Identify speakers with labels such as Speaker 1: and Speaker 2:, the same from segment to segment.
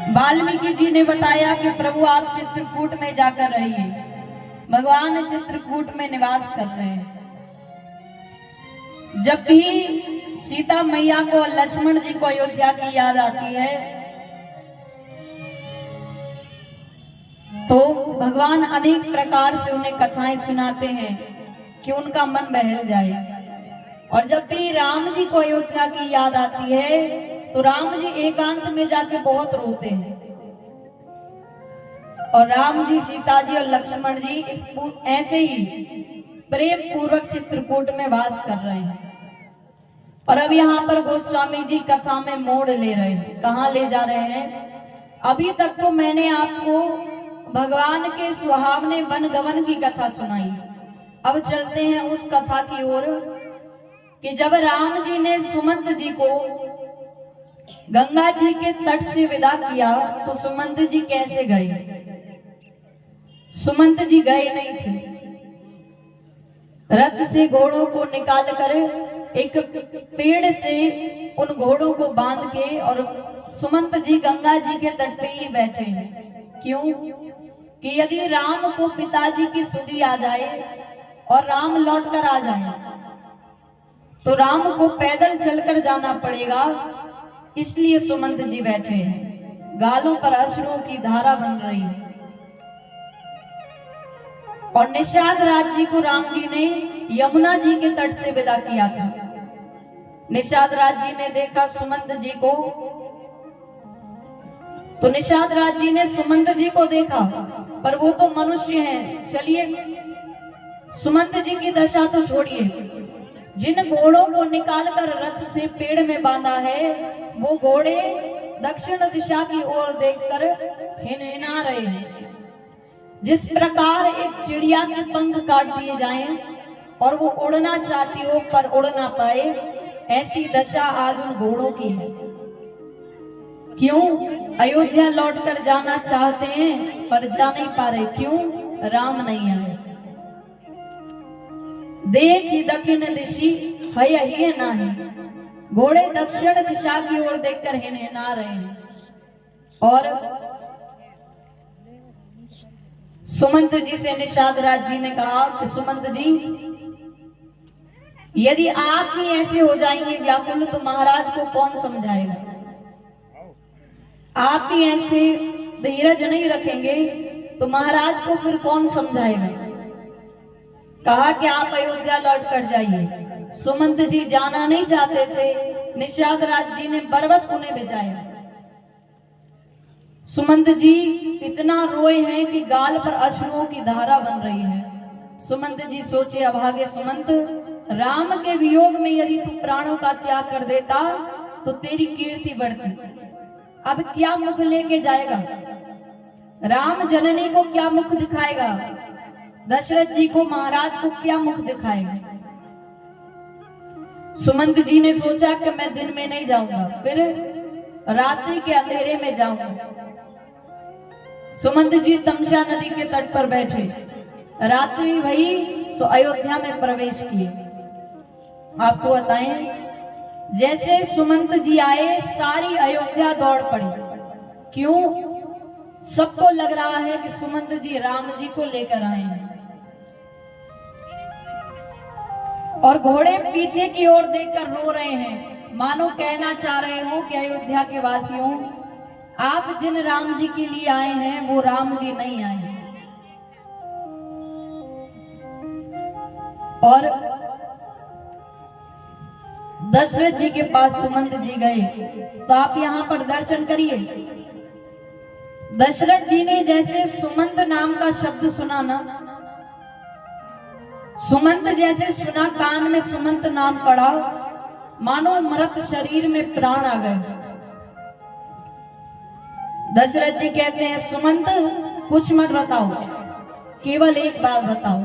Speaker 1: वाल्मीकि जी ने बताया कि प्रभु आप चित्रकूट में जाकर रहिए। भगवान चित्रकूट में निवास कर रहे हैं। जब भी सीता मैया को और लक्ष्मण जी को अयोध्या की याद आती है तो भगवान अनेक प्रकार से उन्हें कथाएं सुनाते हैं कि उनका मन बहल जाए। और जब भी राम जी को अयोध्या की याद आती है तो राम जी एकांत में जाके बहुत रोते हैं। और राम जी, सीता जी और लक्ष्मण जी ऐसे ही प्रेम पूर्वक चित्रकूट में वास कर रहे हैं। और अब यहाँ पर गोस्वामी जी कथा में मोड़ ले रहे हैं। कहाँ ले जा रहे हैं? अभी तक तो मैंने आपको भगवान के सुहावने वन गमन की कथा सुनाई। अब चलते हैं उस कथा की ओर कि जब राम जी ने सुमंत जी को गंगा जी के तट से विदा किया तो सुमंत जी कैसे गए? सुमंत जी गए नहीं थे। रथ से घोड़ों को निकाल कर एक पेड़ से उन घोड़ों को बांध के और सुमंत जी गंगा जी के तट पे ही बैठे हैं। क्यों? कि यदि राम को पिताजी की सुधि आ जाए और राम लौट कर आ जाए तो राम को पैदल चलकर जाना पड़ेगा, इसलिए सुमंत जी बैठे हैं। गालों पर अश्रुओं की धारा बन रही है। और निषाद राज जी को राम जी ने यमुना जी के तट से विदा किया था। निषाद राज जी ने देखा सुमंत जी को, तो निषाद राज जी ने सुमंत जी को देखा, पर वो तो मनुष्य हैं। चलिए सुमंत जी की दशा तो छोड़िए, जिन घोड़ों को निकालकर रथ से पेड़ में बांधा है वो घोड़े दक्षिण दिशा की ओर देखकर हिनहिना रहे हैं। जिस प्रकार एक चिड़िया के पंख काट दिए जाएं और वो उड़ना चाहती हो पर उड़ ना पाए, ऐसी दशा आज उन घोड़ों की है। क्यों? अयोध्या लौटकर जाना चाहते हैं पर जा नहीं पा रहे। क्यों? राम नहीं आए। देखी दक्षिण दिशी है नाही, घोड़े दक्षिण दिशा की ओर देखकर हिनहिना रहे हैं। और सुमंत जी से निषाद राज जी ने कहा कि सुमंत जी, यदि आप ही ऐसे हो जाएंगे व्याकुल तो महाराज को कौन समझाएगा? आप ही ऐसे धीरज नहीं रखेंगे तो महाराज को फिर कौन समझाएगा? कहा कि आप अयोध्या लौट कर जाइए। सुमंत जी जाना नहीं चाहते थे। निषाद राज जी ने बरबस उन्हें भिजाया। सुमंत जी इतना रोए हैं कि गाल पर अश्रुओं की धारा बन रही है। सुमंत जी सोचे, अभागे सुमंत, राम के वियोग में यदि तू प्राणों का त्याग कर देता तो तेरी कीर्ति बढ़ती। अब क्या मुख लेके जाएगा? राम जननी को क्या मुख दिखाएगा? दशरथ जी को, महाराज को क्या मुख दिखाएगा? सुमंत जी ने सोचा कि मैं दिन में नहीं जाऊंगा, फिर रात्रि के अंधेरे में जाऊंगा। सुमंत जी तमसा नदी के तट पर बैठे। रात्रि भई तो अयोध्या में प्रवेश किए। आपको बताएं, जैसे सुमंत जी आए सारी अयोध्या दौड़ पड़ी। क्यों? सबको लग रहा है कि सुमंत जी राम जी को लेकर आए हैं। और घोड़े पीछे की ओर देखकर रो रहे हैं, मानो कहना चाह रहे हो कि अयोध्या के वासियों, आप जिन राम जी के लिए आए हैं वो राम जी नहीं आए हैं। और दशरथ जी के पास सुमंत जी गए तो आप यहाँ पर दर्शन करिए। दशरथ जी ने जैसे सुमंत नाम का शब्द सुना ना, सुमंत जैसे सुना, कान में सुमंत नाम पड़ा, मानो मृत शरीर में प्राण आ गए। दशरथ जी कहते हैं, सुमंत कुछ मत बताओ, केवल एक बात बताओ,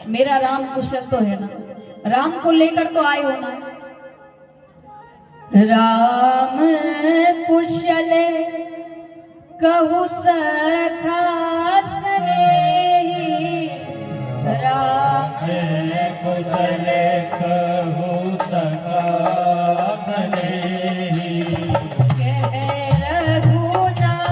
Speaker 1: मेरा राम कुशल तो है ना? राम को लेकर तो आए हो ना? राम कुशल कहु सखा स्नेही, राम
Speaker 2: कुशल कहु सखा स्नेही,
Speaker 1: कह रघुनाथ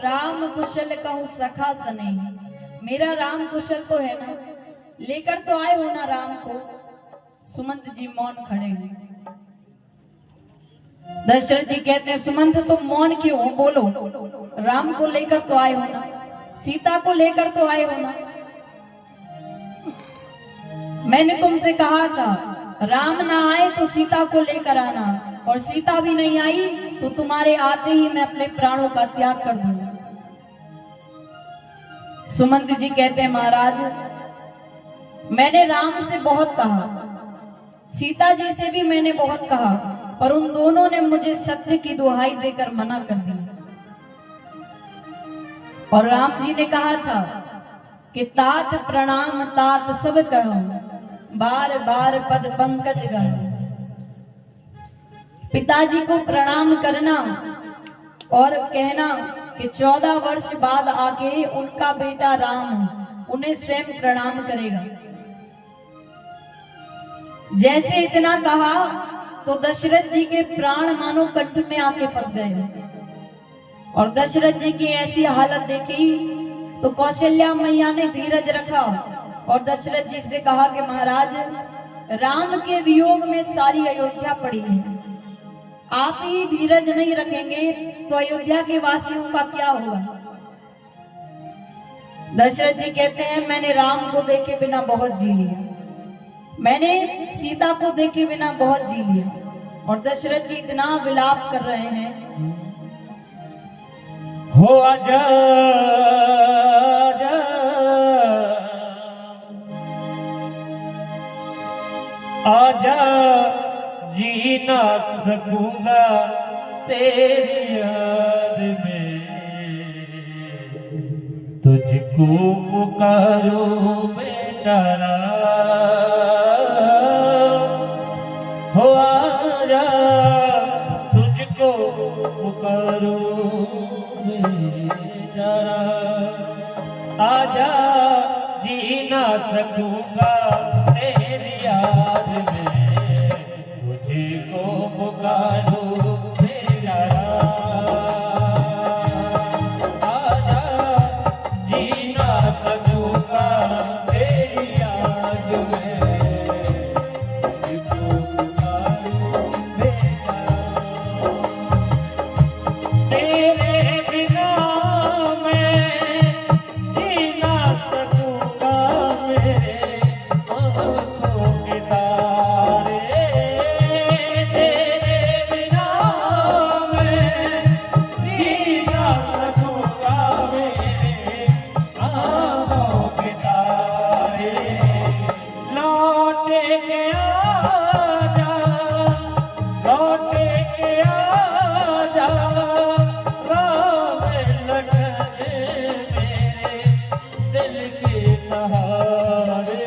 Speaker 1: राम कुशल कहूँ सखा सने। मेरा राम कुशल तो है ना, लेकर तो आए हो ना राम को। सुमंत जी मौन खड़े हैं। दशरथ जी कहते हैं सुमंत तुम मौन क्यों हो, बोलो। राम को लेकर तो आए हो ना, सीता को लेकर तो आए हो ना। मैंने तुमसे कहा था राम ना आए तो सीता को लेकर आना, और सीता भी नहीं आई तो तुम्हारे आते ही मैं अपने प्राणों का त्याग कर दूंगा। सुमंत जी कहते हैं महाराज मैंने राम से बहुत कहा, सीता जी से भी मैंने बहुत कहा, पर उन दोनों ने मुझे सत्य की दुहाई देकर मना कर दिया। और राम जी ने कहा था कि तात प्रणाम तात सब कहो, बार बार पद पंकज गहो। पिताजी को प्रणाम करना और कहना कि 14 वर्ष बाद आके उनका बेटा राम उन्हें स्वयं प्रणाम करेगा। जैसे इतना कहा तो दशरथ जी के प्राण मानो कंठ में आके फंस गए। और दशरथ जी की ऐसी हालत देखी तो कौशल्या मैया ने धीरज रखा और दशरथ जी से कहा कि महाराज राम के वियोग में सारी अयोध्या पड़ी है, आप ही धीरज नहीं रखेंगे तो अयोध्या के वासियों का क्या होगा। दशरथ जी कहते हैं मैंने राम को देखे बिना बहुत जी लिया, मैंने सीता को देखे बिना बहुत जी लिया। और दशरथ जी इतना विलाप कर रहे हैं,
Speaker 2: हो आजा आजा आजा, जी ना सकूंगा तेरी याद में, तुझको पुकारो बेटा हो आजा, तुझको पुकारो बेटा आजा, जी ना सकूंगा तेरी याद में, तुझको पुकारो बेटा आजा, जी ना सकूंगा तेरी याद में, तुझको पुकारो बेटा। तेरे बिना मैं जी ना सकूंगा, मेरे आँखों के तारे, तेरे बिना मैं जी ना सकूंगा, मेरे आँखों के तारे। लौटे के आजा, लौटे के आजा, राम लखन मेरे दिल के सहारे,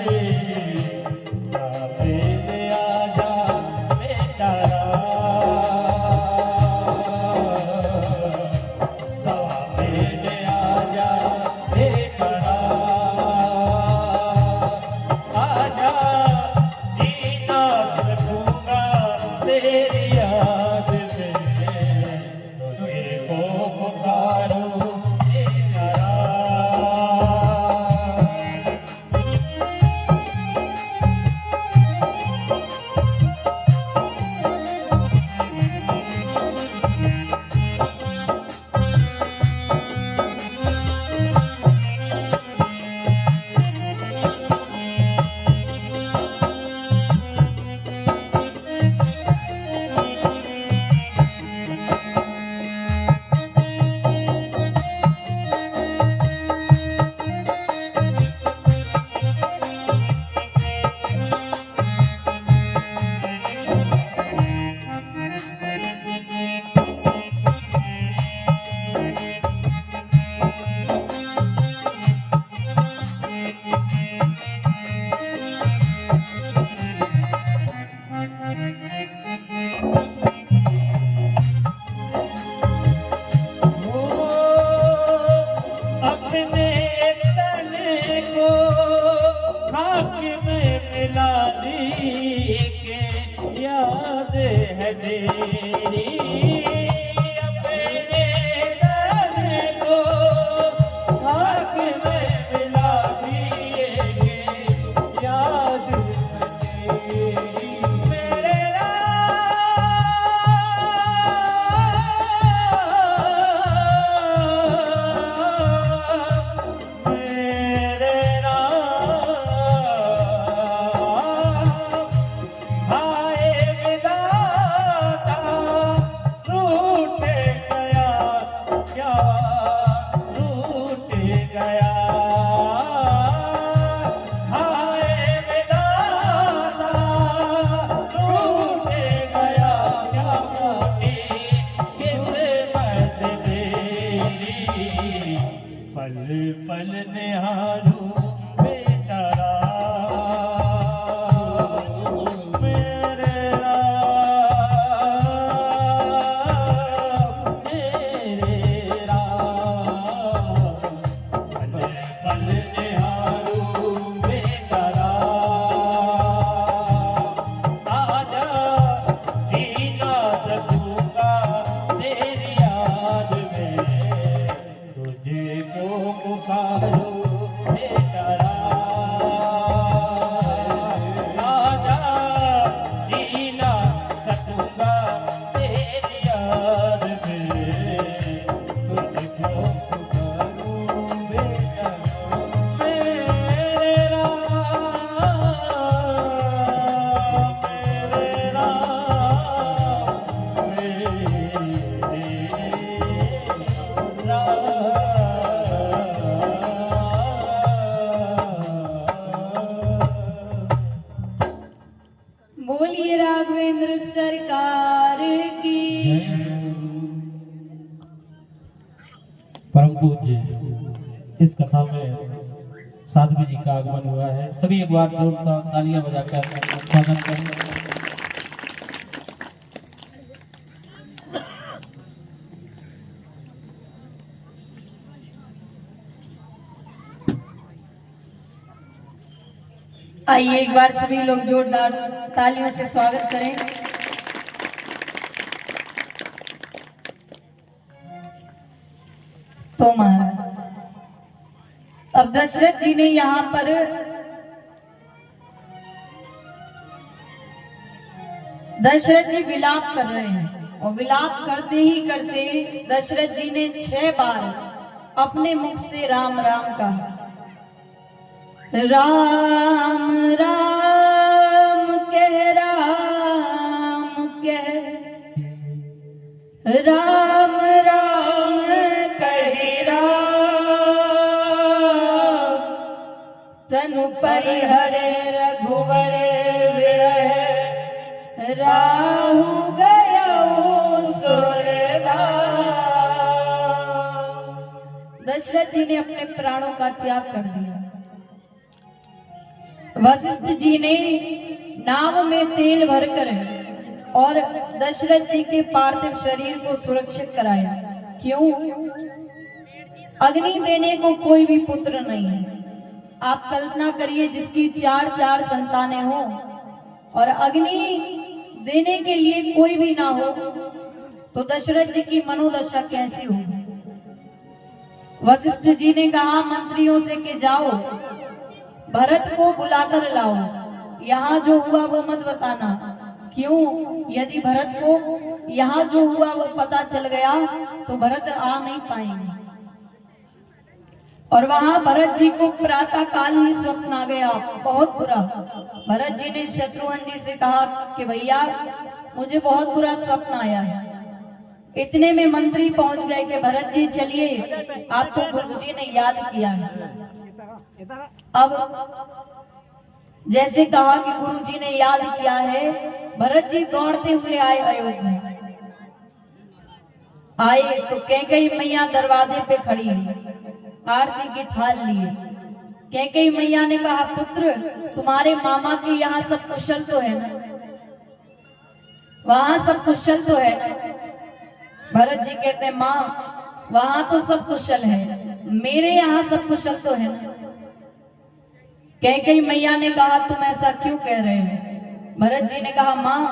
Speaker 2: सामने आजा बेटा सामने आजा बेटा आजा, जीना सकूंगा तेरी याद में, तुझको पुकारो बेटा। याद है तेरी अपने दर्द को पल पल निहारूं बेटा राम, मेरे राम, मेरे राम। पल पल निहारूं बेटा राम, आजा दीना रखूंगा तेरी याद में, तुझे को पुकारो बेटा राम, आजा दीना रखूंगा तेरी याद में, तुझे को पुकारो बेटा राम, मेरे राम, मेरे राम,
Speaker 1: बोलिए राघवेंद्र सरकार की।
Speaker 3: परम पूज्य इस कथा में साध्वी जी का आगमन हुआ है। सभी एक बार जोरदार तालियां बजाकर स्वागत करें।
Speaker 1: आइए एक बार सभी लोग जोरदार तालियों से स्वागत करें। तो महाराज, अब दशरथ जी ने यहाँ पर दशरथ जी विलाप कर रहे हैं, और विलाप करते ही करते दशरथ जी ने 6 बार अपने मुख से राम राम कहा। राम राम कह, राम कह, राम राम कहे राम, तनु परिहरे रघुवर विरह, राहु गयो सुरधाम। दशरथ जी ने अपने प्राणों का त्याग कर दिया। वशिष्ठ जी ने नाव में तेल भरकर और दशरथ जी के पार्थिव शरीर को सुरक्षित कराया। क्यों? अग्नि देने को कोई भी पुत्र नहीं है। आप कल्पना करिए, जिसकी 4 संतानें हों और अग्नि देने के लिए कोई भी ना हो, तो दशरथ जी की मनोदशा कैसी होगी। वशिष्ठ जी ने कहा मंत्रियों से कि जाओ भरत को बुलाकर लाओ, यहाँ जो हुआ वो मत बताना। क्यों? यदि भरत को यहाँ जो हुआ वो पता चल गया तो भरत आ नहीं पाएंगे। और वहां भरत जी को प्रातः काल ही स्वप्न आ गया, बहुत बुरा। भरत जी ने शत्रुघ्न जी से कहा कि भैया मुझे बहुत बुरा स्वप्न आया है। इतने में मंत्री पहुंच गए कि भरत जी चलिए, आपको गुरुजी ने याद किया है। अब जैसे कहा कि गुरुजी ने याद किया है, भरत जी दौड़ते हुए आए अयोध्या। आए तो कैकेयी मैया दरवाजे पे खड़ी है, आरती की थाल लिए। कैकेयी मैया ने कहा पुत्र तुम्हारे मामा के यहाँ सब कुशल तो है ना, वहां सब कुशल तो है ना। भरत जी कहते हैं माँ वहां तो सब कुशल है, मेरे यहाँ सब कुशल तो है ना। कैकेयी मैया ने कहा तुम ऐसा क्यों कह रहे हो। भरत जी ने कहा माँ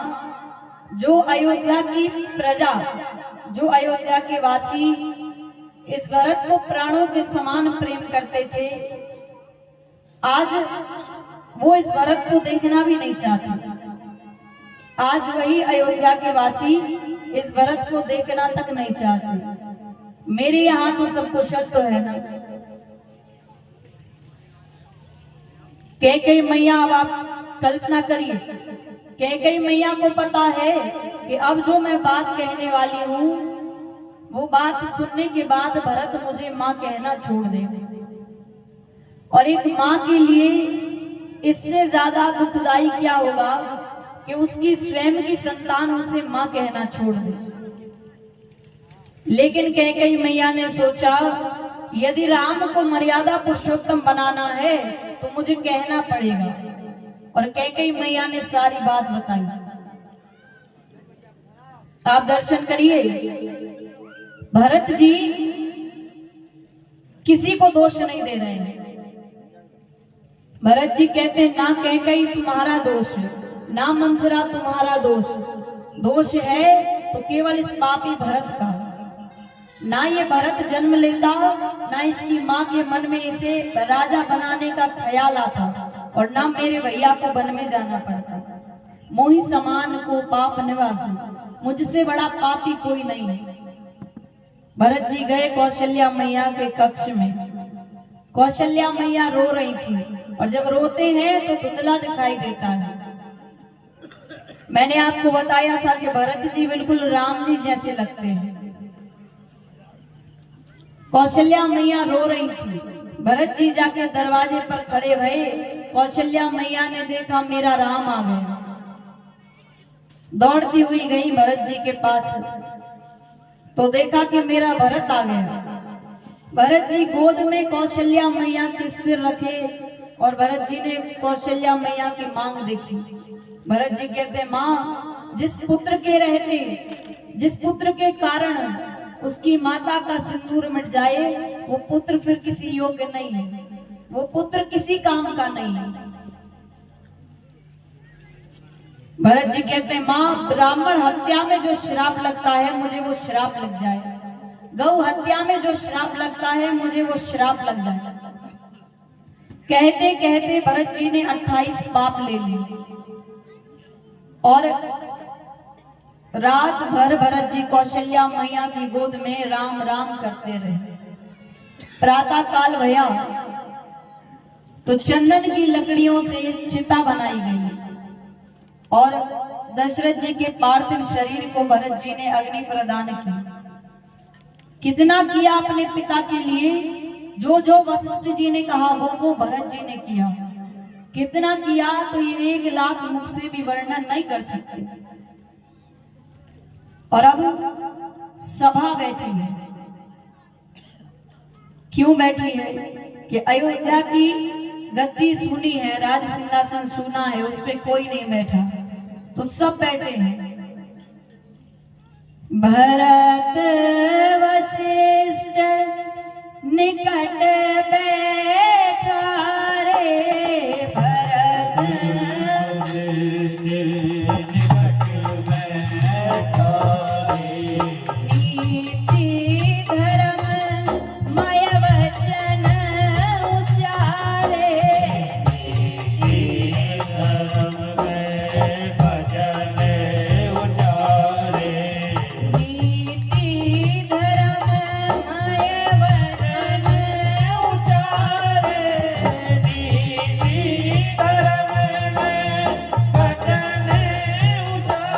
Speaker 1: जो अयोध्या की प्रजा, जो अयोध्या के वासी इस भरत को प्राणों के समान प्रेम करते थे, आज वो इस भरत को देखना भी नहीं चाहते। आज वही अयोध्या के वासी इस भरत को देखना तक नहीं चाहते। मेरे यहाँ तो सब कुशल तो है ना। कैकेयी मैया, अब आप कल्पना करिए, कैकेयी मैया को पता है कि अब जो मैं बात कहने वाली हूँ वो बात सुनने के बाद भरत मुझे माँ कहना छोड़ दे। और एक माँ के लिए इससे ज्यादा दुखदाई क्या होगा कि उसकी स्वयं की संतान उसे माँ कहना छोड़ दे। लेकिन कैकेयी मैया ने सोचा यदि राम को मर्यादा पुरुषोत्तम बनाना है तो मुझे कहना पड़ेगा, और कैकेयी मैया ने सारी बात बताई। आप दर्शन करिए, भरत जी किसी को दोष नहीं दे रहे हैं। भरत जी कहते हैं ना कैकेयी तुम्हारा दोष, ना मंथरा तुम्हारा दोष, दोष है तो केवल इस पापी भरत का। ना ये भरत जन्म लेता, ना इसकी माँ के मन में इसे राजा बनाने का ख्याल आता, और ना मेरे भैया को वन में जाना पड़ता। मोहि समान को पाप निवासु, मुझसे बड़ा पापी कोई नहीं है। भरत जी गए कौशल्या मैया के कक्ष में। कौशल्या मैया रो रही थी, और जब रोते हैं तो धुंधला दिखाई देता है। मैंने आपको बताया था कि भरत जी बिल्कुल राम जी जैसे लगते हैं। कौशल्या मैया रो रही थी। भरत जी जाके दरवाजे पर खड़े भये। कौशल्या मैया ने देखा मेरा राम आ गया। दौड़ती हुई गई भरत जी के पास, तो देखा कि मेरा भरत आ गया। भरत जी गोद में कौशल्या मैया के सिर रखे, और भरत जी ने कौशल्या मैया की मांग देखी। भरत जी कहते माँ, जिस पुत्र के रहते, जिस पुत्र के कारण उसकी माता का सिंदूर मिट जाए, वो पुत्र फिर किसी योग्य नहीं है, वो पुत्र किसी काम का नहीं है। भरत जी कहते हैं माँ, ब्राह्मण हत्या में जो श्राप लगता है मुझे वो श्राप लग जाए, गौ हत्या में जो श्राप लगता है मुझे वो श्राप लग जाए। कहते कहते भरत जी ने 28 पाप ले लिए, और रात भर भरत जी कौशल्या मैया की गोद में राम राम करते रहे। प्रातः काल भया तो चंदन की लकड़ियों से चिता बनाई गई, और दशरथ जी के पार्थिव शरीर को भरत जी ने अग्नि प्रदान की। कितना किया अपने पिता के लिए, जो जो वशिष्ठ जी ने कहा वो भरत जी ने किया। कितना किया तो ये 1 लाख मुख से भी वर्णन नहीं कर सकते। और अब सभा बैठी है। क्यों बैठी है? कि अयोध्या की गद्दी सुनी है, राज सिंहासन सुना है, उस पे कोई नहीं बैठा, तो सब बैठे हैं। भरत वशिष्ठ निकट बैठा रे, भरत नीति धर्म मय वचन उचारे, नीति
Speaker 2: धर्म में भजन उचारे,
Speaker 1: नीति धर्म मय वचन उचारे,
Speaker 2: नीति धर्म में भजन उचारे।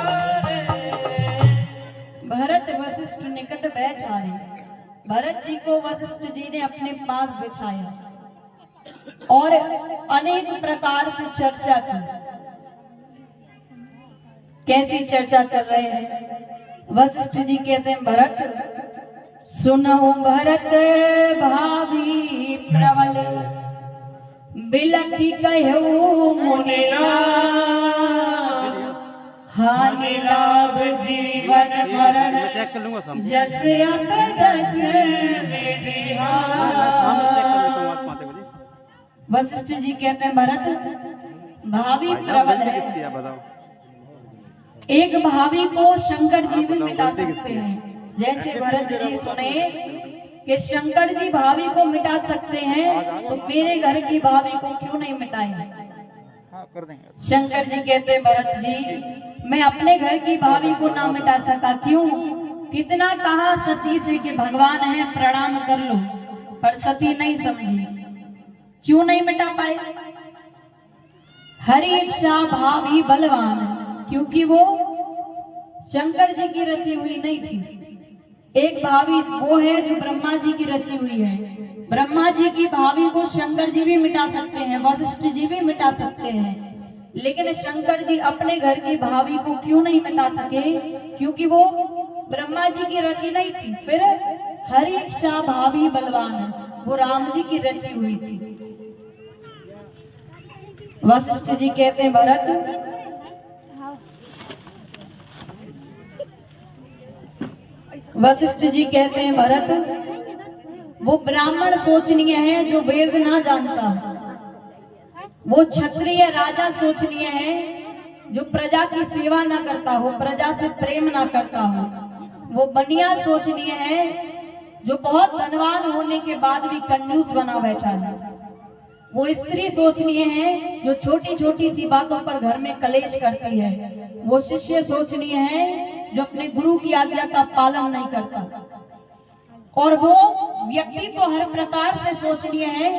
Speaker 1: भरत वशिष्ठ निकट बैठा रे। भरत जी को वशिष्ठ जी ने अपने पास बिठाया और अनेक प्रकार से चर्चा की। कैसी चर्चा कर रहे हैं? वशिष्ठ जी कहते हैं भरत सुनो, भरत भाभी प्रबल बिलखी कहो मुनिना, हानि लाभ जीवन मरण जस अब जस विधिहा। वशिष्ठ जी कहते हैं भरत भावी प्रबल है, एक भावी को शंकर जी भी मिटा सकते हैं। जैसे भरत जी सुने कि शंकर जी भावी को मिटा सकते हैं, तो मेरे घर की भावी को क्यों नहीं मिटाएंगे? शंकर जी कहते हैं भरत जी, मैं अपने घर की भावी को ना मिटा सका। क्यों? कितना कहा सती से कि भगवान है प्रणाम कर लो, पर सती नहीं समझी। क्यों नहीं मिटा पाए? हरि इच्छा भावी बलवान, क्योंकि वो शंकर जी की रची हुई नहीं थी। एक भावी वो है जो ब्रह्मा जी की रची हुई है। ब्रह्मा जी की भावी को शंकर जी भी मिटा सकते हैं, वशिष्ठ जी भी मिटा सकते हैं, लेकिन शंकर जी अपने घर की भावी को क्यों नहीं मिटा सके? क्योंकि वो ब्रह्मा जी की रची नहीं थी, फिर हरि इच्छा भाभी बलवान वो राम जी की रची हुई थी। वशिष्ठ जी कहते हैं भरत, वशिष्ठ जी कहते हैं भरत, वो ब्राह्मण सोचनीय है जो वेद ना जानता, वो क्षत्रिय राजा सोचनीय है जो प्रजा की सेवा ना करता हो, प्रजा से प्रेम ना करता हो, वो बनिया सोचनीय है जो बहुत धनवान होने के बाद भी कंजूस बना बैठा है, वो स्त्री सोचनीय है जो छोटी छोटी सी बातों पर घर में कलेश करती है, वो शिष्य सोचनीय है जो अपने गुरु की आज्ञा का पालन नहीं करता, और वो व्यक्ति तो हर प्रकार से सोचनीय है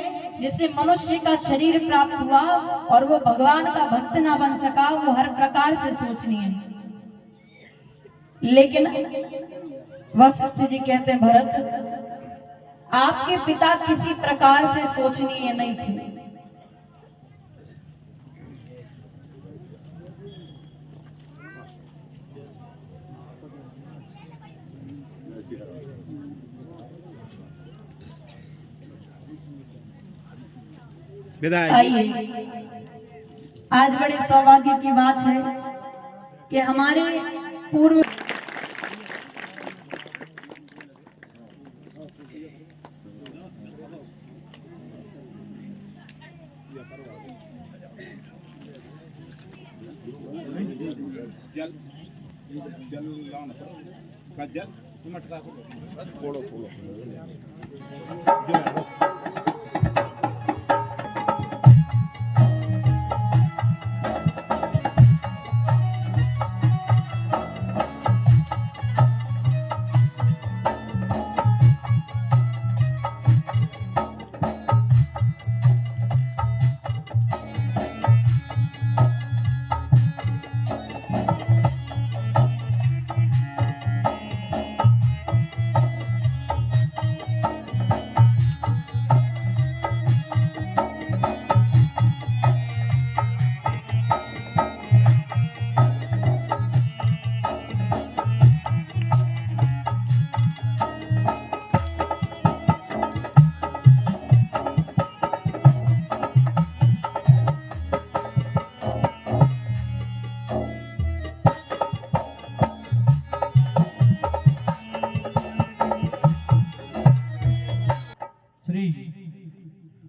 Speaker 1: जिससे मनुष्य का शरीर प्राप्त हुआ और वो भगवान का भक्त ना बन सका, वो हर प्रकार से सोचनीय है। लेकिन वशिष्ठ जी कहते हैं भरत, आपके पिता किसी प्रकार से सोचनीय नहीं थे। आइए, आज बड़े सौभाग्य की बात है कि हमारे पूर्व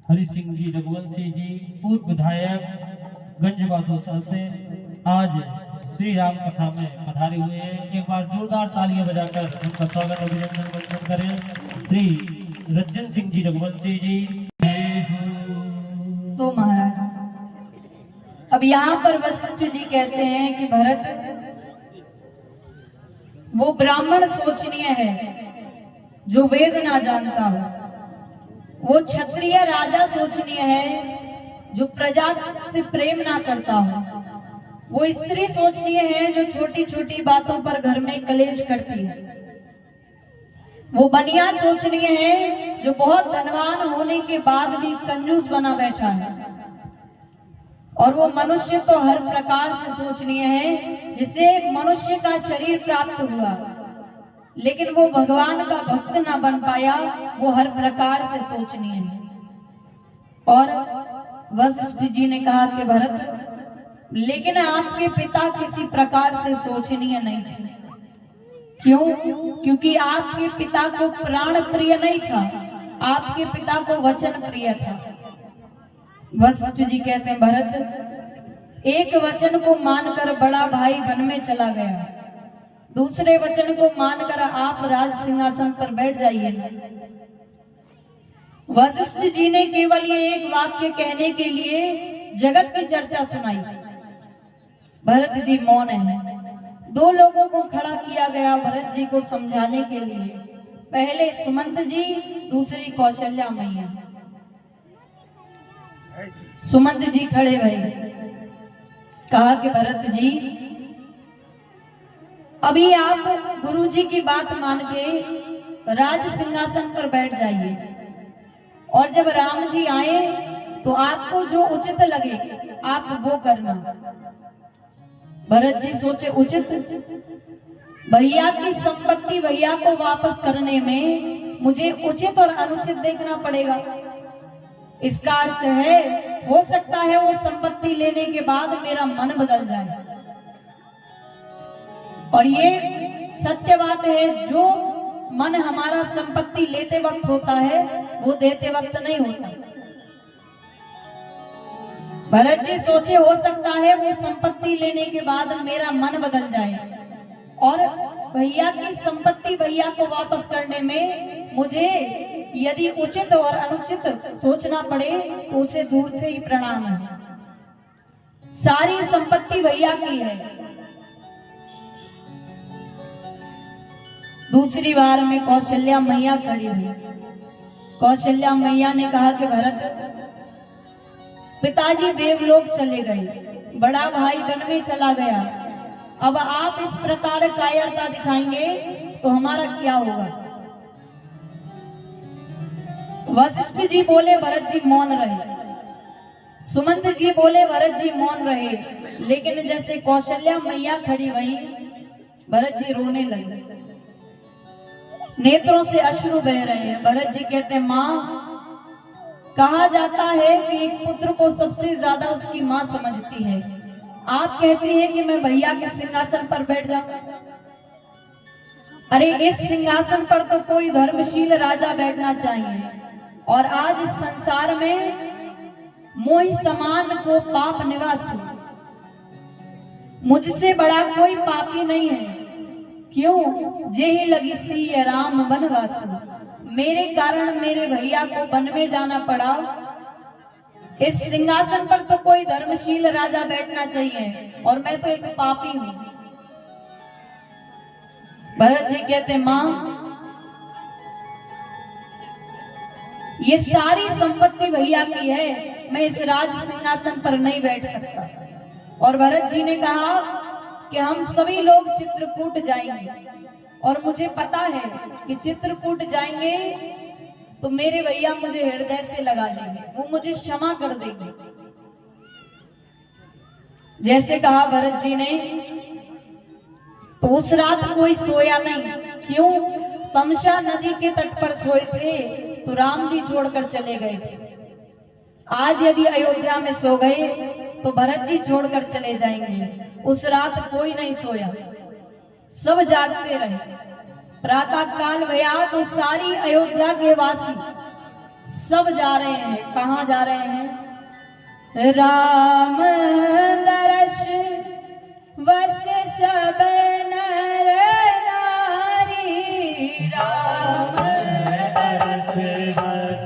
Speaker 3: हरि सिंह जी रघुवंशी जी पूर्व विधायक गंजबादो साल से आज श्री राम कथा में पधारे हुए हैं। एक बार जोरदार तालियां बजाकर उनका स्वागत अभिनंदन वंदन करें। श्री रंजन सिंह जी रघुवंशी जी।
Speaker 1: तो महाराज अब यहाँ पर वशिष्ठ जी कहते हैं कि भरत, वो ब्राह्मण सोचनीय है जो वेद ना जानता हो, वो क्षत्रिय राजा सोचनीय है जो प्रजा से प्रेम ना करता हो, वो स्त्री सोचनीय है जो छोटी छोटी बातों पर घर में कलेश करती है, वो बनिया सोचनीय है जो बहुत धनवान होने के बाद भी कंजूस बना बैठा है, और वो मनुष्य तो हर प्रकार से सोचनीय है जिसे मनुष्य का शरीर प्राप्त हुआ लेकिन वो भगवान का भक्त ना बन पाया, वो हर प्रकार से सोचनीय है। और वशिष्ठ जी ने कहा कि भरत, लेकिन आपके पिता किसी प्रकार से सोचनीय नहीं थे। क्यों? क्योंकि आपके पिता को प्राण प्रिय नहीं था, आपके पिता को वचन प्रिय था। वशिष्ठ जी कहते हैं भरत, एक वचन को मानकर बड़ा भाई वन में चला गया, दूसरे वचन को मानकर आप राज सिंहासन पर बैठ जाइए। वशिष्ठ जी ने केवल ये एक वाक्य कहने के लिए जगत की चर्चा सुनाई। भरत जी मौन है। दो लोगों को खड़ा किया गया भरत जी को समझाने के लिए, पहले सुमंत जी, दूसरी कौशल्या मैया। सुमंत जी खड़े भये, कहा कि भरत जी, अभी आप गुरु जी की बात मान के राज सिंहासन पर बैठ जाइए, और जब राम जी आए तो आपको जो उचित लगे आप वो करना। भरत जी सोचे उचित? भैया की संपत्ति भैया को वापस करने में मुझे उचित और अनुचित देखना पड़ेगा। इसका अर्थ है, हो सकता है वो संपत्ति लेने के बाद मेरा मन बदल जाए, और ये सत्य बात है, जो मन हमारा संपत्ति लेते वक्त होता है वो देते वक्त नहीं होता। भरत जी सोचे, हो सकता है वो संपत्ति लेने के बाद मेरा मन बदल जाए और भैया की संपत्ति भैया को वापस करने में मुझे यदि उचित और अनुचित सोचना पड़े तो उसे दूर से ही प्रणाम है। सारी संपत्ति भैया की है। दूसरी बार में कौशल्या मैया खड़ी हुई। कौशल्या मैया ने कहा कि भरत, पिताजी देवलोक चले गए, बड़ा भाई वन में चला गया, अब आप इस प्रकार कायरता दिखाएंगे तो हमारा क्या होगा। वशिष्ठ जी बोले, भरत जी मौन रहे। सुमंत जी बोले, भरत जी मौन रहे। लेकिन जैसे कौशल्या मैया खड़ी हुई, भरत जी रोने लगे, नेत्रों से अश्रु बह रहे हैं। भरत जी कहते, माँ, कहा जाता है कि एक पुत्र को सबसे ज्यादा उसकी माँ समझती है। आप कहती हैं कि मैं भैया के सिंहासन पर बैठ जाऊं। अरे इस सिंहासन पर तो कोई धर्मशील राजा बैठना चाहिए, और आज इस संसार में मोहि समान को पाप निवास हो। मुझसे बड़ा कोई पापी नहीं है। क्यों? जेहि लगी सिय राम वनवासु, मेरे कारण मेरे भैया को वन में जाना पड़ा। इस सिंहासन पर तो कोई धर्मशील राजा बैठना चाहिए, और मैं तो एक पापी हूं। भरत जी कहते, मां, ये सारी संपत्ति भैया की है, मैं इस राज सिंहासन पर नहीं बैठ सकता। और भरत जी ने कहा कि हम सभी लोग चित्रकूट जाएंगे, और मुझे पता है कि चित्रकूट जाएंगे तो मेरे भैया मुझे हृदय से लगा लेंगे, वो मुझे क्षमा कर देंगे। जैसे कहा भरत जी ने, तो उस रात कोई सोया नहीं। क्यों? तमसा नदी के तट पर सोए थे तो राम जी छोड़कर चले गए थे। आज यदि अयोध्या में सो गए तो भरत जी छोड़कर चले जाएंगे। उस रात कोई नहीं सोया, सब जागते रहे। प्रातः काल भया तो सारी अयोध्या के वासी सब जा रहे हैं। कहाँ जा रहे हैं? राम दर्श वस सब नर नारी, राम
Speaker 2: दर्श वस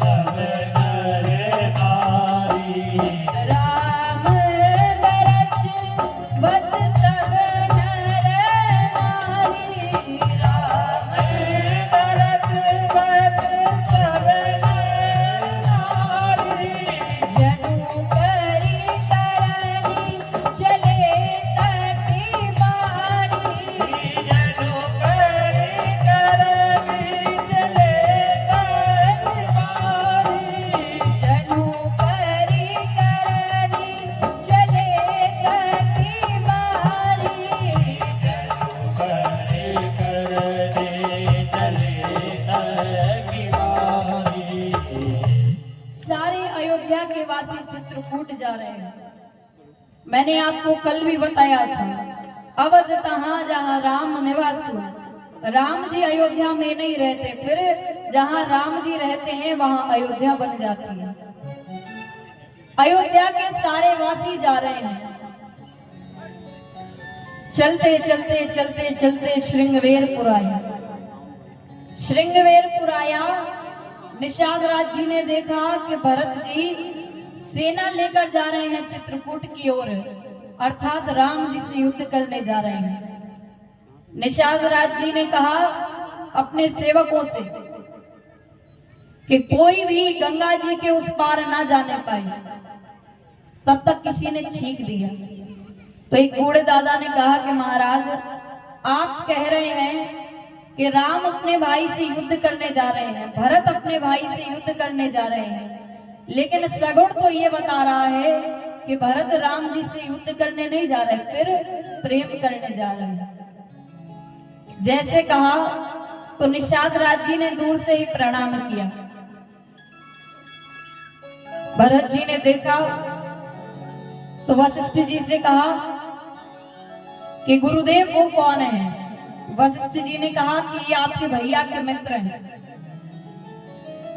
Speaker 2: सब नर नारी,
Speaker 1: राम दर्श वस सब नर नारी, राम
Speaker 2: दर्श वस सब नर नारी,
Speaker 1: जनु करी करनी चले तकी बारी,
Speaker 2: जनु करी करनी चले तकी बारी,
Speaker 1: जनु करी करनी चले तकी बारी।
Speaker 2: जनु करी करनी चले तकी बारी।
Speaker 1: सारे अयोध्या के वासी चित्रकूट जा रहे हैं। मैंने आपको कल भी बताया था, अवध तहां जहां राम निवासु। राम जी अयोध्या में नहीं रहते, फिर जहां राम जी रहते हैं वहां अयोध्या बन जाती है। अयोध्या के सारे वासी जा रहे हैं। चलते चलते चलते चलते श्रृंगवेरपुर आया। श्रृंगवेरपुर आया, निषाद राज जी ने देखा कि भरत जी सेना लेकर जा रहे हैं चित्रकूट की ओर, अर्थात राम जी से युद्ध करने जा रहे हैं। निषाद राज जी ने कहा अपने सेवकों से कि कोई भी गंगा जी के उस पार ना जाने पाए। तब तक किसी ने छींक दिया, तो एक बूढ़े दादा ने कहा कि महाराज, आप कह रहे हैं कि राम अपने भाई से युद्ध करने जा रहे हैं, भरत अपने भाई से युद्ध करने जा रहे हैं, लेकिन सगुण तो ये बता रहा है कि भरत राम जी से युद्ध करने नहीं जा रहे, फिर प्रेम करने जा रहे हैं। जैसे कहा तो निषाद राज जी ने दूर से ही प्रणाम किया। भरत जी ने देखा तो वशिष्ठ जी से कहा कि गुरुदेव वो कौन है। वशिष्ठ जी ने कहा कि ये आपके भैया के मित्र हैं।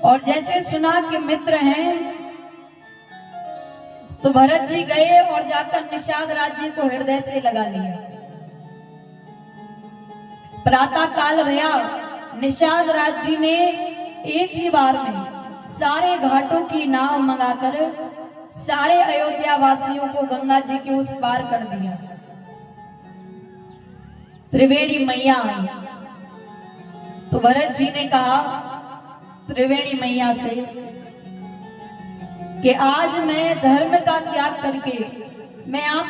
Speaker 1: और जैसे सुना कि मित्र हैं तो भरत जी गए और जाकर निषाद राज जी को हृदय से लगा लिया। प्रातः काल भया, निषाद राज जी ने एक ही बार में सारे घाटों की नाव मंगाकर सारे अयोध्या वासियों को गंगा जी के उस पार कर दिया। त्रिवेणी मैया आई तो भरत जी ने कहा त्रिवेणी मैया से कि आज मैं धर्म का त्याग करके मैं आप